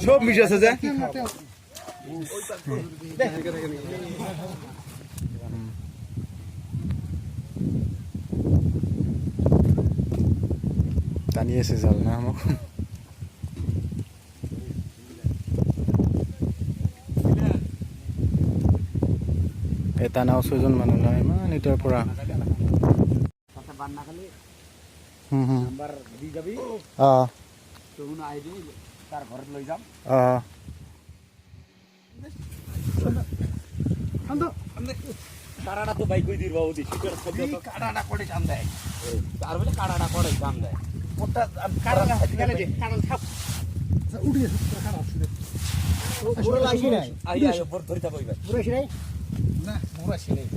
সব মিশে আছে যে টানিয়েছে জাল না আমাক এটা নাও 6 জন মানুহ নাই ইমান এটাৰ পৰা নাম্বার দি যাবি তুই আইবি তার ঘরে লই যাম কাড়াটা তো বাইক কই দির বাবু দি শীতের শব্দ তো কাড়াটা করে কাম দেয় আর বলে কাড়াটা করে কাম দেয় ওটা কাড়াটা গেলে যে কাড়া থাক উঠে কাড়া আসলে পুরো লাগি নাই আইয়া উপর ধরিতা কইবা পুরো আসি নাই না পুরো আসি নাই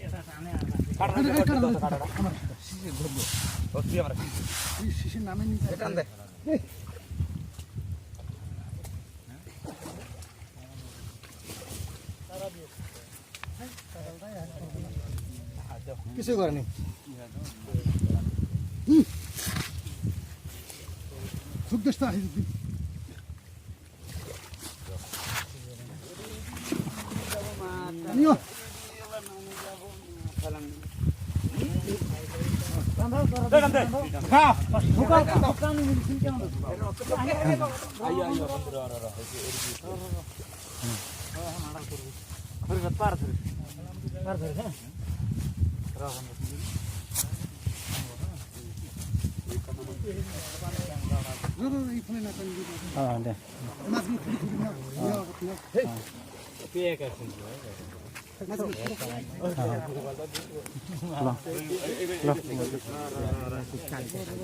এটা টানে কাড়াটা আমার শিশে ধরবো ওই আমরা শিশির নামে নি এটা আন দে কিছু করে নি সুদস্তা হিদি নিও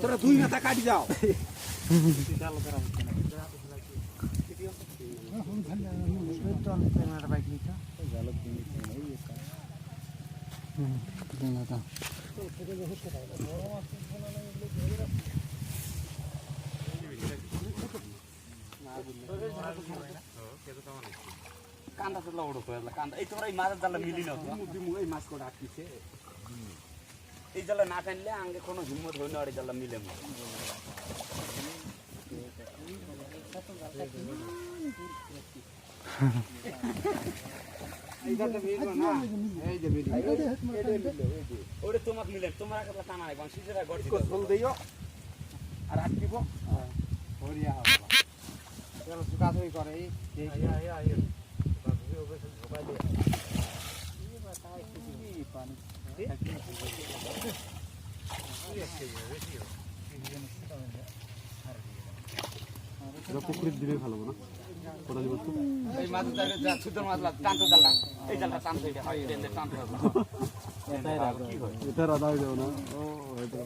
তোরা দুই মাথা কাটি যাও কান্দা তো লড়ো কইলা কান্দা এই তোরা এই মাছের জালে মিলি না এই মাছ কোটা আটকিছে এই জালে না টানলে আগে কোনো হিম্মত হয় না আর জালে মিলে না এই জালে মিলবো না এই যে মিলি ওরে তোমাক মিলে তোমার কাছে টানা নাই কোন সিজরা গড়ি বল দেইও আর আটকিব হরিয়া হবে চলো সুকা ধরি করে এই আই পুকুরের দিলে ভালো না কোটালি বস্তু এই মাছ যা সুন্দর মাছ টানতে জালটা এই জালটা টানতে এটা হয় এন্ড টানতে হবে এটাই রাখো কি হয় এটা রাধা হয়ে যাও না ও এটা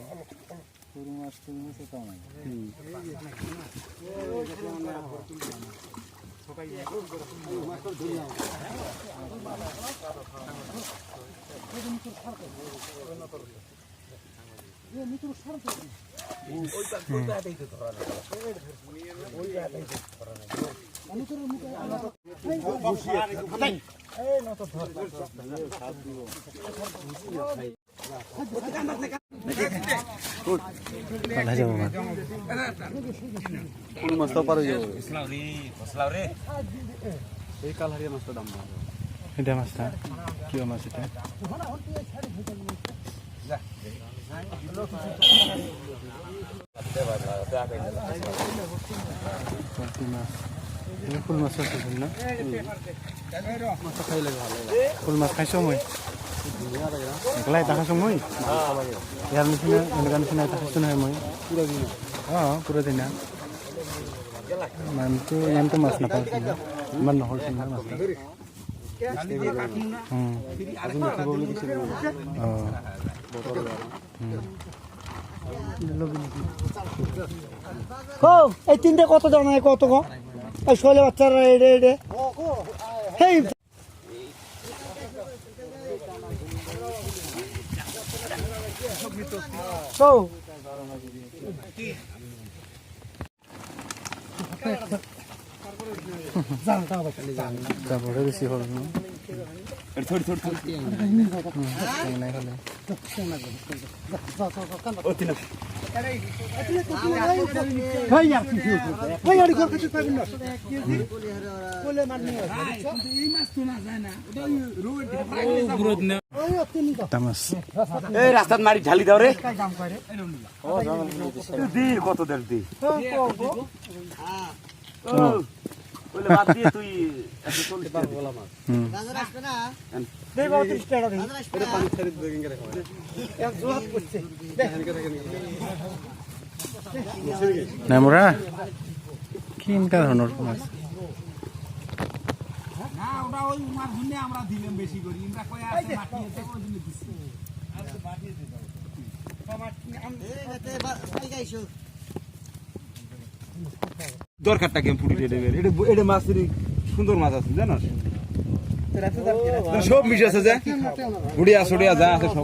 পুরো মাছ এটা নাই সকাই মাছ ধরে নাও ये मित्र सर ওই কাটাই তো ধরা না ওই কাটাই তো ধরা না আমি তো মুখে এই না তো ধর সাত দিব পালা যাব না কোন মাছ তো পারে যাব ফসলাও রে এই কালহারিয়া মাছটা দাম না এটা মাছটা কি মাছ এটা যা ফুল মাছ আছে না মাছ খাইলে ভালো ফুল মাছ খাইছো মই একলাই দেখাছো মই ইয়ার নিচিনা এনেকা নিচিনা দেখাইছো নহয় মই পুরা দিন পুরা দিন নামটো মাছ নাপাওঁ ইমান নহল চিঙা মাছটা এই তিনটে কত দাম কত গো এই শৈলে বাচ্চারা এডে এডে হেই বড় বেশি হল না থোড়ি থোড়ি নাই হলে ভাই আর কি ভাই আর ঘর কাছে পাবেন না বলে মান নিয়ে এই মাছ তো না যায় না ওটা রোড ওই তিন তো তামাস এই রাস্তার মারি ঝালি দাও রে কাজ দাম করে দি কত দের দি বলে বাদ দিয়ে তুই 140 টাকা বলা মাছ গাজর আসবে না দেই 32 টাকা দেই এটা পানি ছেড়ে দিয়ে গেঙ্গে রাখো এক জোয়াত করছে নামরা কিনকা ধরনের মাছ না ওটা ওই মাছ জন্য আমরা দিলাম বেশি করে ইনটা কই আছে মাটিতে ওই জন্য দিছি দরকারটা কেম পুরি দেবে এটা মাছের সুন্দর মাছ আছে জানো সব মিশ আছে যে বুড়িয়া ছড়িয়া যা আছে সব